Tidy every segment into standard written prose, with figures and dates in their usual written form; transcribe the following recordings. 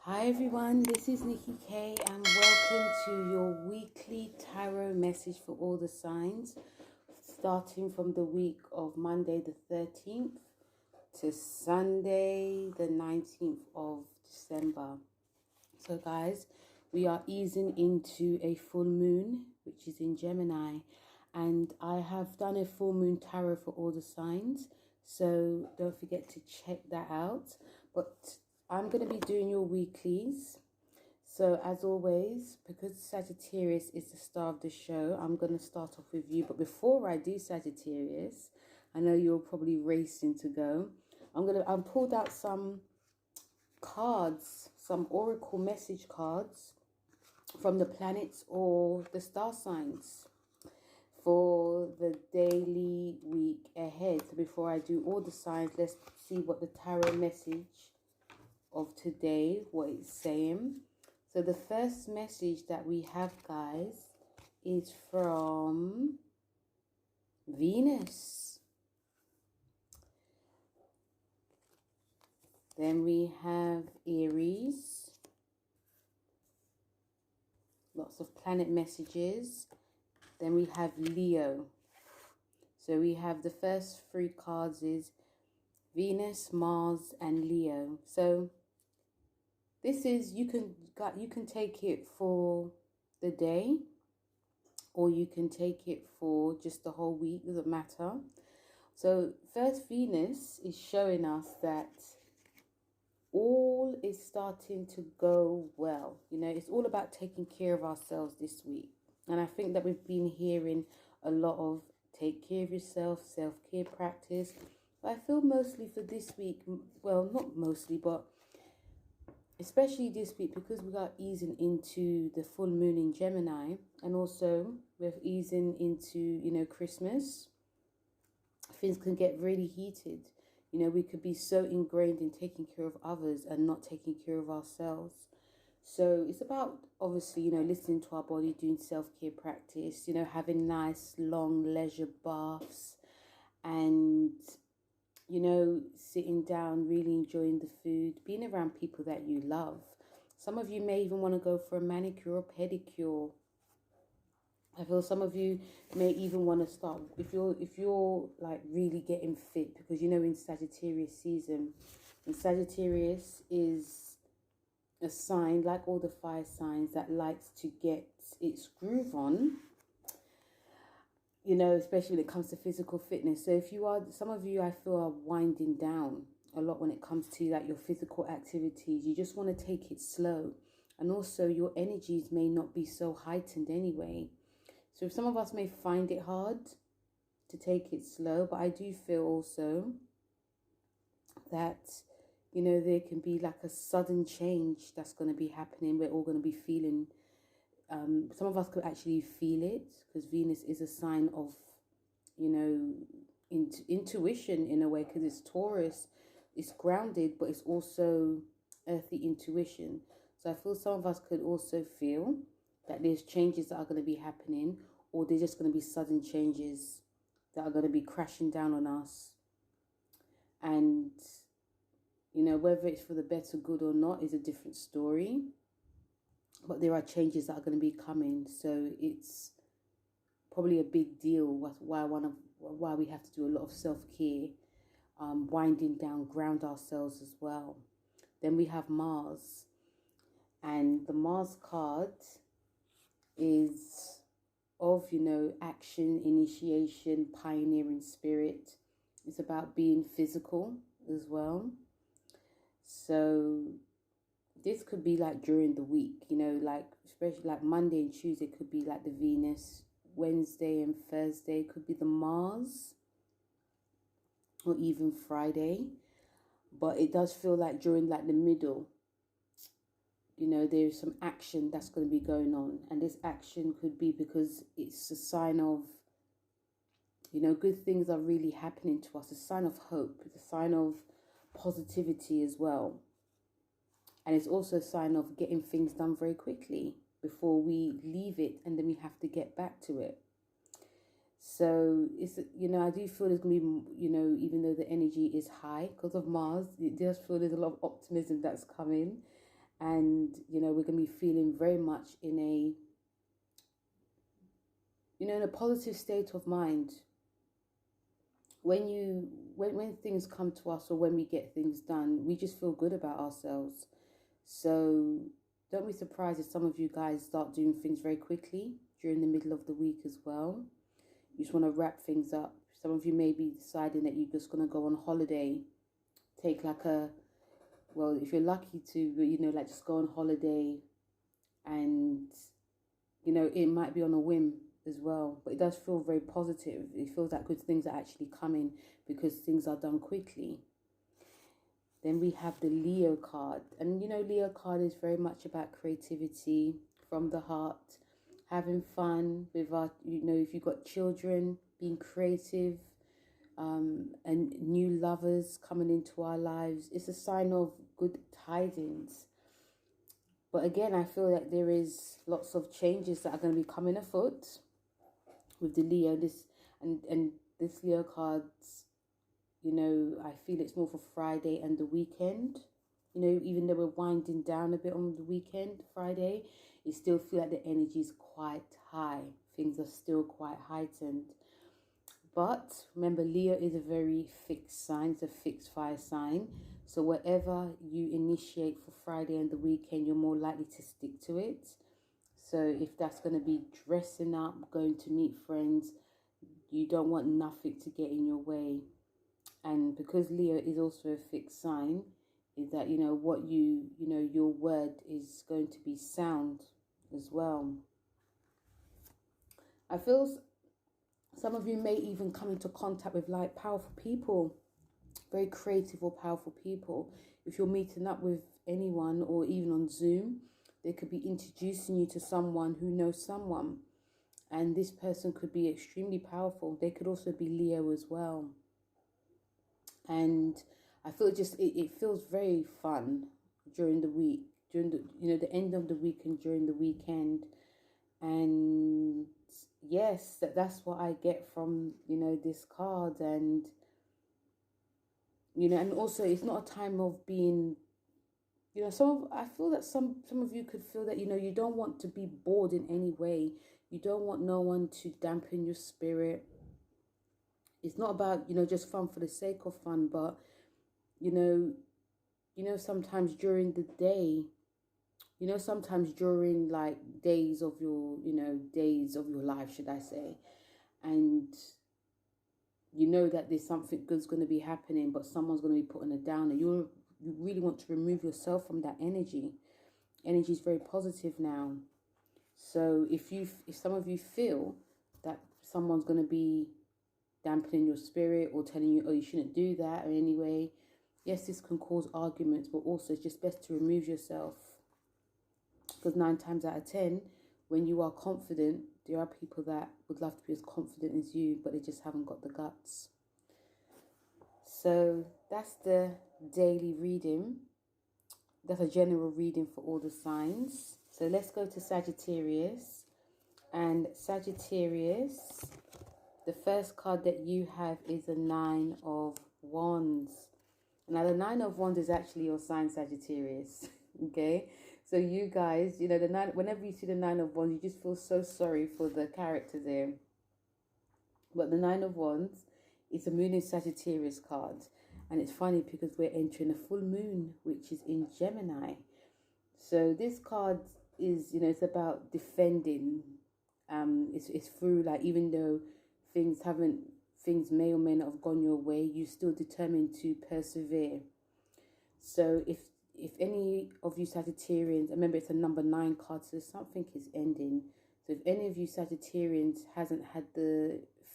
Hi everyone, this is Nikki K and welcome to your weekly tarot message for all the signs, starting from the week of Monday the 13th to Sunday the 19th of December. So guys, we are easing into a full moon, which is in Gemini, and I have done a full moon tarot for all the signs, so don't forget to check that out. But I'm going to be doing your weeklies. So as always, because Sagittarius is the star of the show, I'm going to start off with you. But before I do Sagittarius, I know you're probably racing to go. I've pulled out some cards, some oracle message cards from the planets or the star signs for the daily week ahead. So before I do all the signs, let's see what the tarot message of today, what it's saying. So the first message that we have, guys, is from Venus. Then we have Aries. Lots of planet messages. Then we have Leo. So we have the first three cards is Venus, Mars, and Leo. So this is, you can take it for the day, or you can take it for just the whole week, doesn't matter. So first, Venus is showing us that all is starting to go well. You know, it's all about taking care of ourselves this week. And I think that we've been hearing a lot of take care of yourself, self-care practice. But I feel mostly for this week, well, not mostly, but especially this week, because we are easing into the full moon in Gemini, and also we're easing into, you know, Christmas, things can get really heated. You know, we could be so ingrained in taking care of others and not taking care of ourselves. So it's about, obviously, you know, listening to our body, doing self-care practice, you know, having nice, long leisure baths, and, you know, sitting down, really enjoying the food, being around people that you love. Some of you may even want to go for a manicure or pedicure. I feel some of you may even want to start, if you're like really getting fit, because, you know, in Sagittarius season, and Sagittarius is a sign, like all the fire signs, that likes to get its groove on, you know, especially when it comes to physical fitness. So if you are, some of you I feel are winding down a lot when it comes to like your physical activities. You just want to take it slow, and also your energies may not be so heightened anyway. So some of us may find it hard to take it slow, but I do feel also that, you know, there can be like a sudden change that's going to be happening. We're all going to be feeling, some of us could actually feel it, because Venus is a sign of, you know, intuition in a way, because it's Taurus, it's grounded, but it's also earthy intuition. So I feel some of us could also feel that there's changes that are going to be happening, or there's just going to be sudden changes that are going to be crashing down on us. And, you know, whether it's for the better good or not is a different story. But there are changes that are going to be coming. So it's probably a big deal. That's why we have to do a lot of self-care, winding down, ground ourselves as well. Then we have Mars. And the Mars card is of, you know, action, initiation, pioneering spirit. It's about being physical as well. So this could be like during the week, you know, like especially like Monday and Tuesday could be like the Venus, Wednesday and Thursday could be the Mars, or even Friday. But it does feel like during like the middle, you know, there's some action that's going to be going on. And this action could be because it's a sign of, you know, good things are really happening to us. It's a sign of hope. It's a sign of positivity as well. And it's also a sign of getting things done very quickly before we leave it and then we have to get back to it. So it's, you know, I do feel there's going to be, you know, even though the energy is high because of Mars, it does feel there's a lot of optimism that's coming. And, you know, we're going to be feeling very much in a, you know, in a positive state of mind. When things come to us or when we get things done, we just feel good about ourselves. So don't be surprised if some of you guys start doing things very quickly during the middle of the week as well. You just want to wrap things up. Some of you may be deciding that you're just going to go on holiday. Take like a, well, if you're lucky to, you know, like just go on holiday, and, you know, it might be on a whim as well. But it does feel very positive. It feels like good things are actually coming because things are done quickly. Then we have the Leo card. And, you know, Leo card is very much about creativity from the heart. Having fun with our, you know, if you've got children, being creative, and new lovers coming into our lives. It's a sign of good tidings. But again, I feel that there is lots of changes that are going to be coming afoot with the Leo. And this Leo cards, you know, I feel it's more for Friday and the weekend. You know, even though we're winding down a bit on the weekend, Friday, you still feel like the energy is quite high. Things are still quite heightened. But remember, Leo is a very fixed sign. It's a fixed fire sign. So whatever you initiate for Friday and the weekend, you're more likely to stick to it. So if that's going to be dressing up, going to meet friends, you don't want nothing to get in your way. And because Leo is also a fixed sign, is that, you know, what you know, your word is going to be sound as well. I feel some of you may even come into contact with like powerful people, very creative or powerful people. If you're meeting up with anyone or even on Zoom, they could be introducing you to someone who knows someone. And this person could be extremely powerful. They could also be Leo as well. And I feel it feels very fun during the week, during the, you know, the end of the week and during the weekend. And yes, that's what I get from, you know, this card. And, you know, and also it's not a time of being, you know, I feel that some of you could feel that, you know, you don't want to be bored in any way. You don't want no one to dampen your spirit. It's not about, you know, just fun for the sake of fun, but, you know, sometimes during the day, you know, sometimes during like days of your life, should I say, and you know that there's something good's going to be happening, but someone's going to be putting it down, and you really want to remove yourself from that energy. Energy is very positive now. So if some of you feel that someone's going to be dampening your spirit or telling you, oh, you shouldn't do that, or anyway, yes, this can cause arguments, but also it's just best to remove yourself. Because 9 times out of 10, when you are confident, there are people that would love to be as confident as you, but they just haven't got the guts. So that's the daily reading. That's a general reading for all the signs. So let's go to Sagittarius. And Sagittarius, the first card that you have is the 9 of Wands. Now, the 9 of Wands is actually your sign, Sagittarius. Okay? So you guys, you know, the 9, whenever you see the 9 of Wands, you just feel so sorry for the characters there. But the 9 of Wands is a moon in Sagittarius card. And it's funny because we're entering a full moon, which is in Gemini. So this card is, you know, it's about defending. It's through, like, even though things may or may not have gone your way, you're still determined to persevere. So if any of you Sagittarians, remember it's a number 9 card, so something is ending. So if any of you Sagittarians hasn't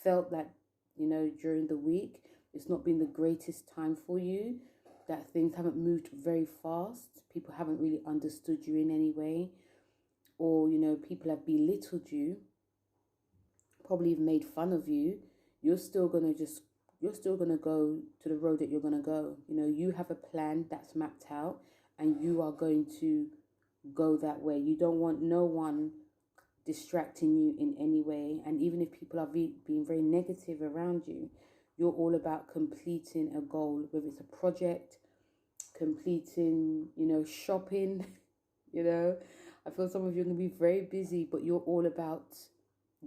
felt that, you know, during the week, it's not been the greatest time for you, that things haven't moved very fast, people haven't really understood you in any way, or, you know, people have belittled you, probably even made fun of you, you're still going to go to the road that you're going to go. You know, you have a plan that's mapped out and you are going to go that way. You don't want no one distracting you in any way. And even if people are being very negative around you, you're all about completing a goal, whether it's a project, completing, you know, shopping, you know. I feel some of you are going to be very busy, but you're all about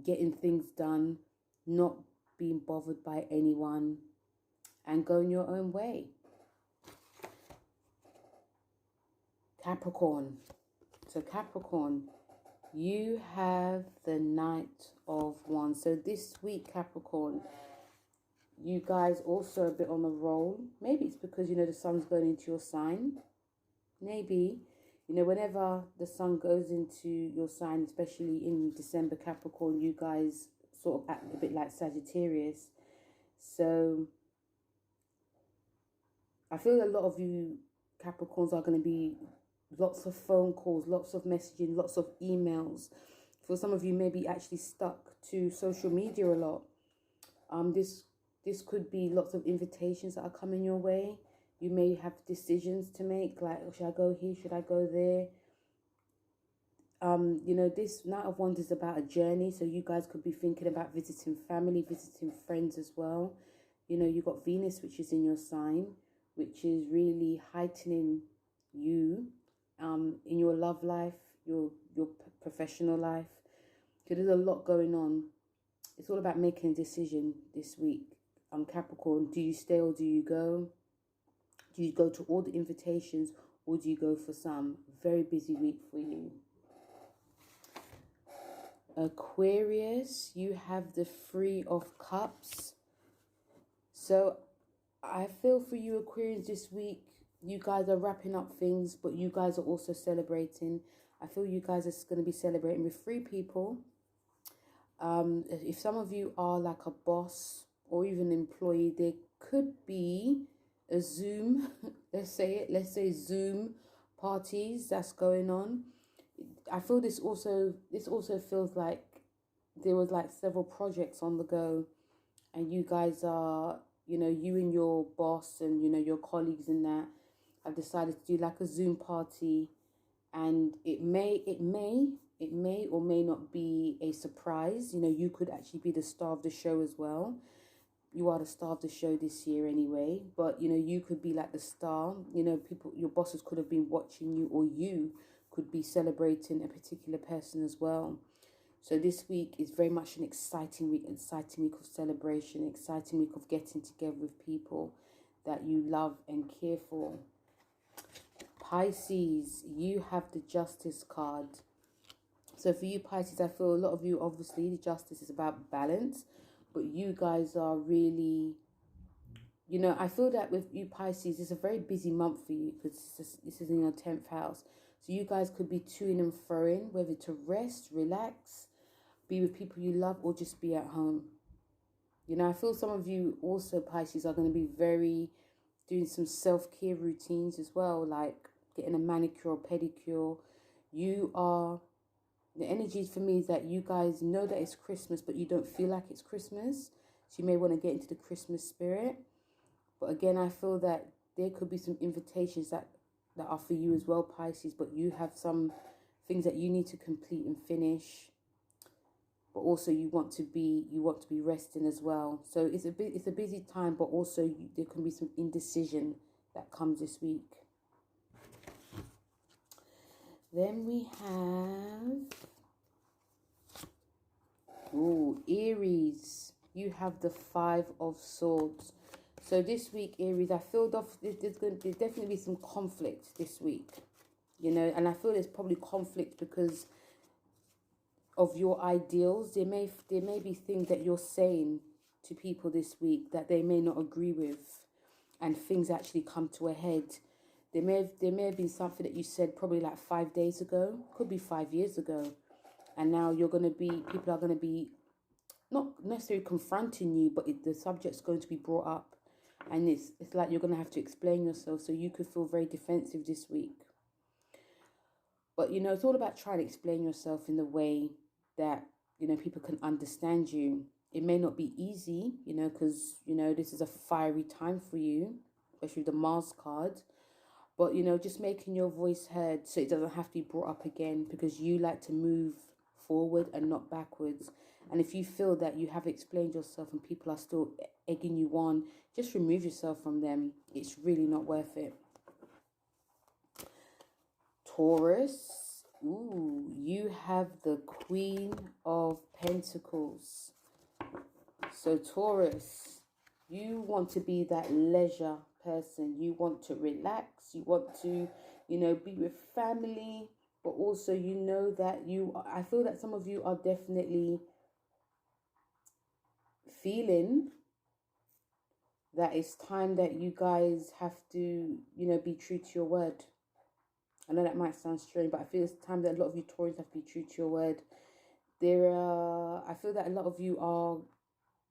getting things done, not being bothered by anyone, and going your own way. Capricorn. So Capricorn, you have the Knight of Wands. So this week, Capricorn, you guys also a bit on the roll. Maybe it's because, you know, the sun's going into your sign. Maybe, you know, whenever the sun goes into your sign, especially in December, Capricorn, you guys sort of act a bit like Sagittarius. So I feel a lot of you Capricorns are going to be lots of phone calls, lots of messaging, lots of emails. For some of you, maybe actually stuck to social media a lot. This could be lots of invitations that are coming your way. You may have decisions to make, like, should I go here? Should I go there? You know, this Knight of Wands is about a journey. So you guys could be thinking about visiting family, visiting friends as well. You know, you got Venus, which is in your sign, which is really heightening you in your love life, your professional life. So there's a lot going on. It's all about making a decision this week. Capricorn, do you stay or do you go? Do you go to all the invitations or do you go for some? Very busy week for you. Aquarius, you have the Three of Cups. So I feel for you Aquarians this week, you guys are wrapping up things, but you guys are also celebrating. I feel you guys are going to be celebrating with 3 people. If some of you are like a boss or even an employee, there could be a Zoom, let's say Zoom parties that's going on. I feel this also feels like there was like several projects on the go, and you guys are, you know, you and your boss and, you know, your colleagues in that have decided to do like a Zoom party, and it may or may not be a surprise. You know, you could actually be the star of the show as well. You are the star of the show this year anyway, but, you know, you could be like the star. You know, people, your bosses could have been watching you, or you could be celebrating a particular person as well. So this week is very much an exciting week of celebration, exciting week of getting together with people that you love and care for. Pisces, you have the Justice card. So for you Pisces, I feel a lot of you, obviously, the Justice is about balance, but you guys are really, you know, I feel that with you Pisces, it's a very busy month for you because this is in your 10th house. So you guys could be toing and froing, whether to rest, relax, be with people you love, or just be at home. You know, I feel some of you also Pisces are going to be doing some self-care routines as well, like getting a manicure or pedicure. The energy for me is that you guys know that it's Christmas, but you don't feel like it's Christmas. So you may want to get into the Christmas spirit. But again, I feel that there could be some invitations that are for you as well, Pisces, but you have some things that you need to complete and finish. But also you want to be resting as well. So it's a busy time, but also there can be some indecision that comes this week. Then we have Aries. You have the 5 of Swords. So this week, Aries, I feel there's definitely be some conflict this week. You know, and I feel there's probably conflict because of your ideals. There may be things that you're saying to people this week that they may not agree with, and things actually come to a head. There may have been something that you said probably like 5 days ago, could be 5 years ago, and now people are going to be not necessarily confronting you, but the subject's going to be brought up, and it's like you're going to have to explain yourself. So you could feel very defensive this week. But, you know, it's all about trying to explain yourself in the way that, you know, people can understand you. It may not be easy, you know, because, you know, this is a fiery time for you, especially the Mars card. But, you know, just making your voice heard so it doesn't have to be brought up again, because you like to move forward and not backwards. And if you feel that you have explained yourself and people are still egging you on, just remove yourself from them. It's really not worth it. Taurus, ooh, you have the Queen of Pentacles. So Taurus, you want to be that leisure person. You want to relax. You want to, you know, be with family. But also, you know that I feel that some of you are definitely feeling that it's time that you guys have to, you know, be true to your word. I know that might sound strange, but I feel it's time that a lot of you Taurus have to be true to your word. I feel that a lot of you are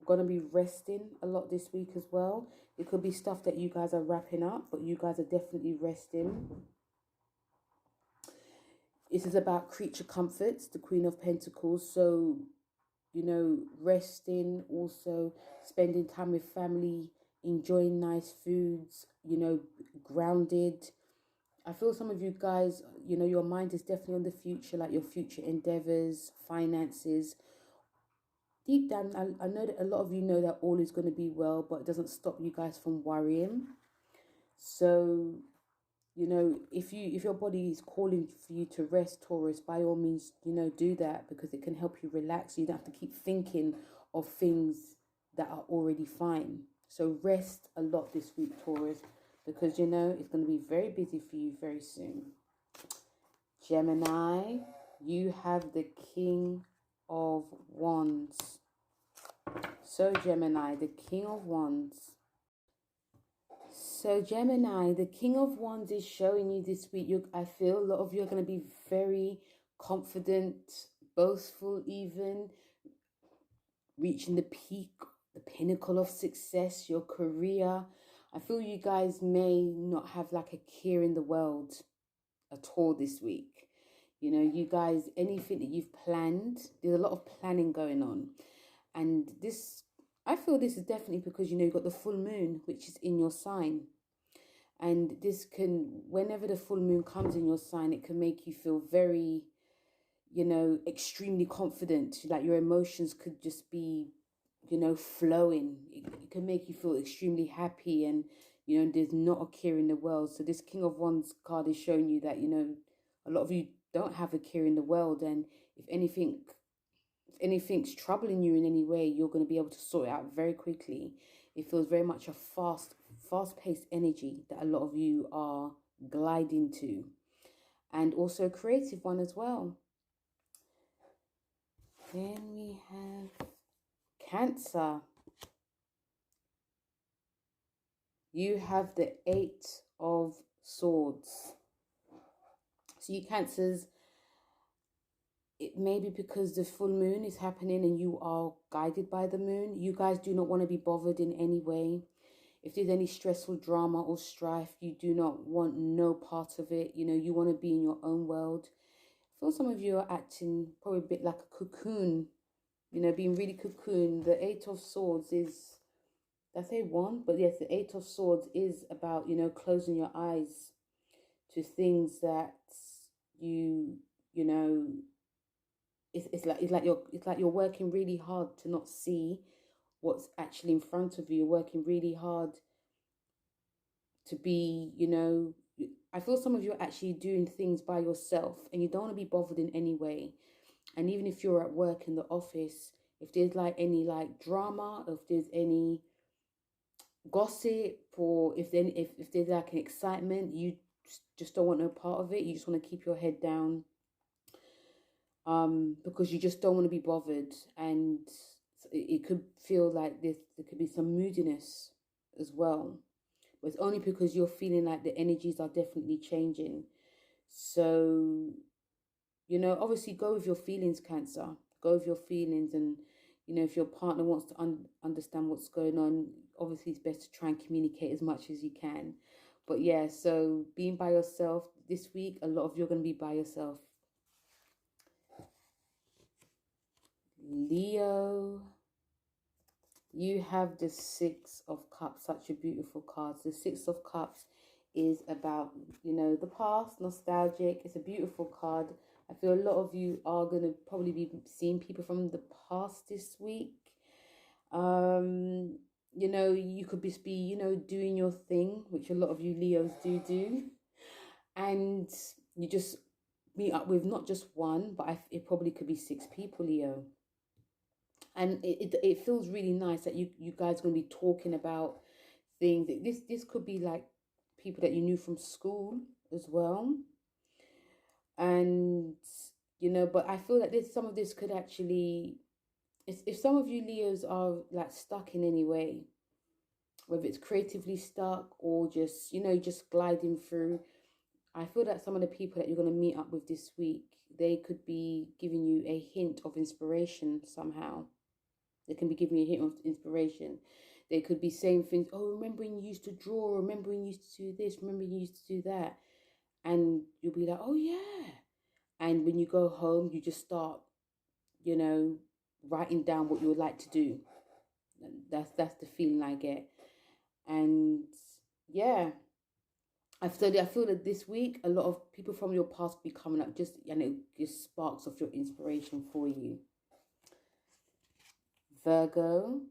going to be resting a lot this week as well. It could be stuff that you guys are wrapping up, but you guys are definitely resting. This is about creature comforts, the Queen of Pentacles. So, you know, resting, also spending time with family, enjoying nice foods, you know, grounded. I feel some of you guys, you know, your mind is definitely on the future, like your future endeavors, finances. Deep down, I know that a lot of you know that all is going to be well, but it doesn't stop you guys from worrying. So, you know, if your body is calling for you to rest, Taurus, by all means, you know, do that, because it can help you relax. You don't have to keep thinking of things that are already fine. So rest a lot this week, Taurus, because, you know, it's going to be very busy for you very soon. Gemini, you have the King of Wands. So Gemini, the King of Wands. So Gemini, the King of Wands is showing you this week. I feel a lot of you are going to be very confident, boastful even, reaching the peak, the pinnacle of success, your career. I feel you guys may not have like a care in the world at all this week. You know, you guys, anything that you've planned, there's a lot of planning going on. And this, I feel this is definitely because, you know, you've got the full moon, which is in your sign. And this can, whenever the full moon comes in your sign, it can make you feel very, you know, extremely confident. Like your emotions could just be, you know, flowing. It can make you feel extremely happy, and, you know, there's not a care in the world. So this King of Wands card is showing you that, you know, a lot of you don't have a care in the world. And if anything's troubling you in any way, you're going to be able to sort it out very quickly. It feels very much a fast-paced energy that a lot of you are gliding to. And also a creative one as well. Then we have Cancer. You have the Eight of Swords. So you Cancers, it may be because the full moon is happening and you are guided by the moon. You guys do not want to be bothered in any way. If there's any stressful drama or strife, you do not want no part of it. You know, you want to be in your own world. I feel some of you are acting probably a bit like a cocoon, you know, being really cocoon. The Eight of Swords is, did I say one? But yes, the Eight of Swords is about, you know, closing your eyes to things that you know, it's like you're working really hard to not see what's actually in front of you. You're working really hard to be, you know, I feel some of you are actually doing things by yourself and you don't want to be bothered in any way. And even if you're at work in the office, if there's like any like drama, if there's any gossip, or if there's like an excitement, you just don't want no part of it. You just want to keep your head down, because you just don't want to be bothered. And it could feel like there could be some moodiness as well, but it's only because you're feeling like the energies are definitely changing. So, you know, obviously go with your feelings, Cancer. Go with your feelings. And, you know, if your partner wants to understand what's going on, obviously it's best to try and communicate as much as you can. But yeah, so being by yourself this week, a lot of you are going to be by yourself. Leo, you have the Six of Cups, such a beautiful card. The Six of Cups is about, you know, the past, nostalgic. It's a beautiful card. I feel a lot of you are going to probably be seeing people from the past this week. You know, you could be, you know, doing your thing, which a lot of you Leos do. And you just meet up with not just one, but it probably could be 6 people, Leo. And it feels really nice that you guys are going to be talking about things. This could be like people that you knew from school as well. And, you know, but I feel that some of this could actually, if some of you Leos are like stuck in any way, whether it's creatively stuck or just, you know, just gliding through, I feel that some of the people that you're going to meet up with this week, they could be giving you a hint of inspiration somehow. They can be giving you a hint of inspiration. They could be saying things, oh, remember when you used to draw, remember when you used to do this, remember you used to do that. And you'll be like, oh yeah. And when you go home, you just start, you know, writing down what you would like to do. That's the feeling I get. And yeah, I feel that this week, a lot of people from your past will be coming up, just, and it just sparks of your inspiration for you. Virgo,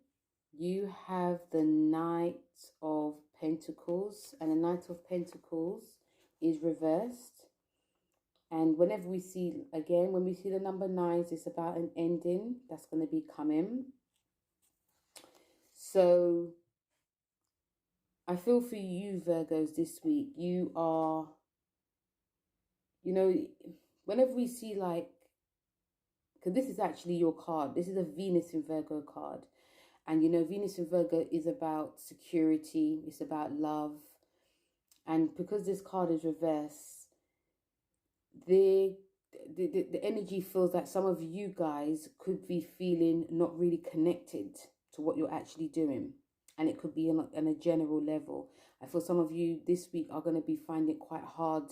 you have the Knight of Pentacles, and the Knight of Pentacles is reversed. And whenever we see, again, when we see the number 9s, it's about an ending that's going to be coming. So I feel for you, Virgos, this week, you are, you know, whenever we see like, because this is actually your card. This is a Venus in Virgo card. And, you know, Venus in Virgo is about security. It's about love. And because this card is reversed, the energy feels that some of you guys could be feeling not really connected to what you're actually doing. And it could be on a general level. I feel some of you this week are going to be finding it quite hard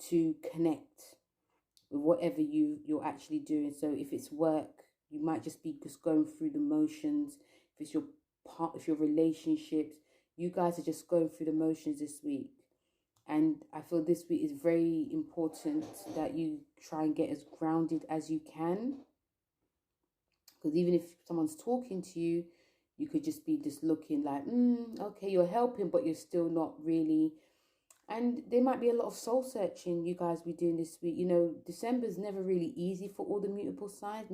to connect with whatever you're actually doing. So if it's work, you might just be going through the motions. If it's your relationships, you guys are just going through the motions this week. And I feel this week is very important that you try and get as grounded as you can. Because even if someone's talking to you, you could just be looking like, okay, you're helping, but you're still not really. And there might be a lot of soul searching you guys be doing this week. You know, December's never really easy for all the mutable signs.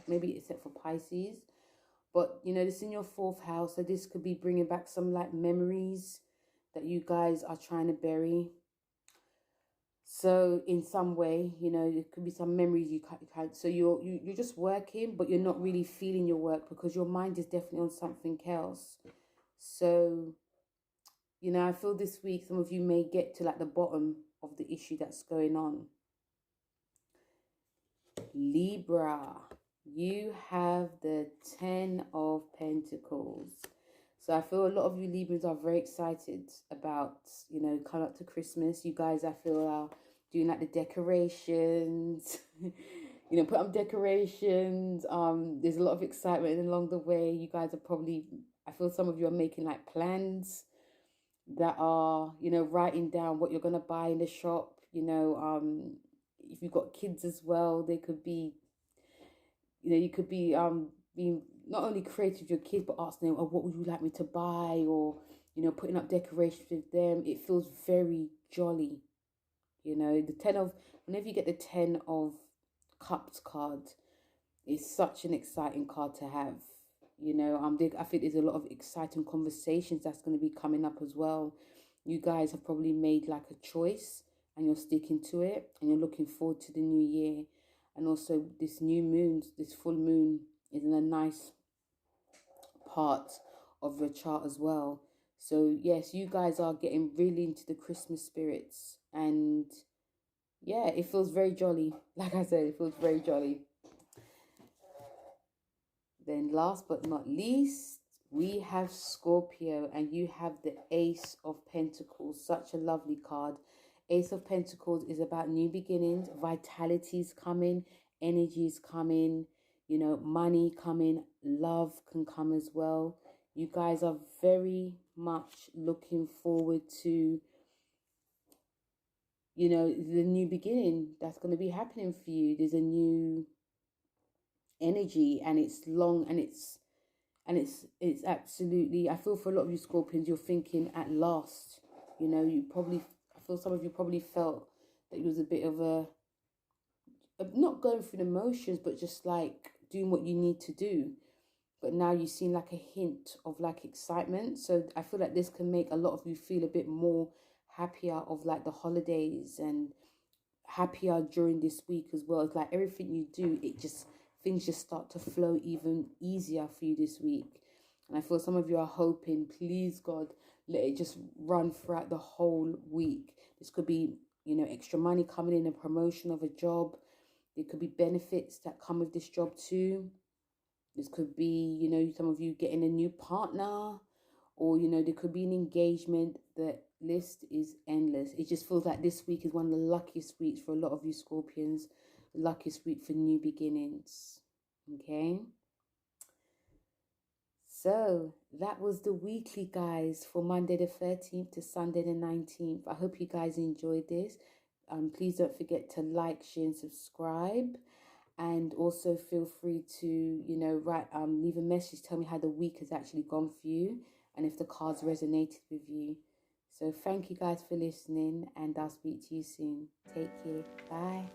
Maybe except for Pisces. But, you know, this is in your 4th house. So this could be bringing back some like memories that you guys are trying to bury. So in some way, you know, it could be some memories you can't. So you're just working, but you're not really feeling your work because your mind is definitely on something else. So, you know, I feel this week some of you may get to like the bottom of the issue that's going on. Libra, you have the 10 of Pentacles. So I feel a lot of you Librans are very excited about, you know, coming up to Christmas. You guys, I feel, are doing like the decorations, you know, put up decorations. There's a lot of excitement along the way. You guys are probably, I feel some of you are making like plans that are, you know, writing down what you're going to buy in the shop. You know, if you've got kids as well, they could be, you know, you could be being not only creative with your kids, but asking them, oh, what would you like me to buy? Or, you know, putting up decorations with them. It feels very jolly. You know, whenever you get the 10 of Cups card, it's such an exciting card to have. You know, I think there's a lot of exciting conversations that's going to be coming up as well. You guys have probably made like a choice and you're sticking to it and you're looking forward to the new year. And also this new moon, this full moon is in a nice part of your chart as well. So yes, you guys are getting really into the Christmas spirits. And yeah, it feels very jolly. Like I said, it feels very jolly. Then last but not least, we have Scorpio, and you have the Ace of Pentacles. Such a lovely card. Ace of Pentacles is about new beginnings, vitality is coming, energy is coming, you know, money coming, love can come as well. You guys are very much looking forward to, you know, the new beginning that's going to be happening for you. There's a new energy, and it's long, and it's absolutely, I feel for a lot of you Scorpions, you're thinking at last, you know, I feel some of you probably felt that it was a bit of a not going through the motions, but just like doing what you need to do. But now you've seen like a hint of like excitement. So I feel like this can make a lot of you feel a bit more happier of like the holidays, and happier during this week as well. It's like everything you do, things just start to flow even easier for you this week. And I feel some of you are hoping, please God, let it just run throughout the whole week. This could be, you know, extra money coming in, a promotion of a job. There could be benefits that come with this job too. This could be, you know, some of you getting a new partner, or, you know, there could be an engagement. The list is endless. It just feels like this week is one of the luckiest weeks for a lot of you Scorpions. The luckiest week for new beginnings. Okay. So that was the weekly, guys, for Monday the 13th to Sunday the 19th. I hope you guys enjoyed this. Please don't forget to like, share, and subscribe. And also feel free to, you know, leave a message, tell me how the week has actually gone for you, and if the cards resonated with you. So thank you guys for listening, and I'll speak to you soon. Take care. Bye.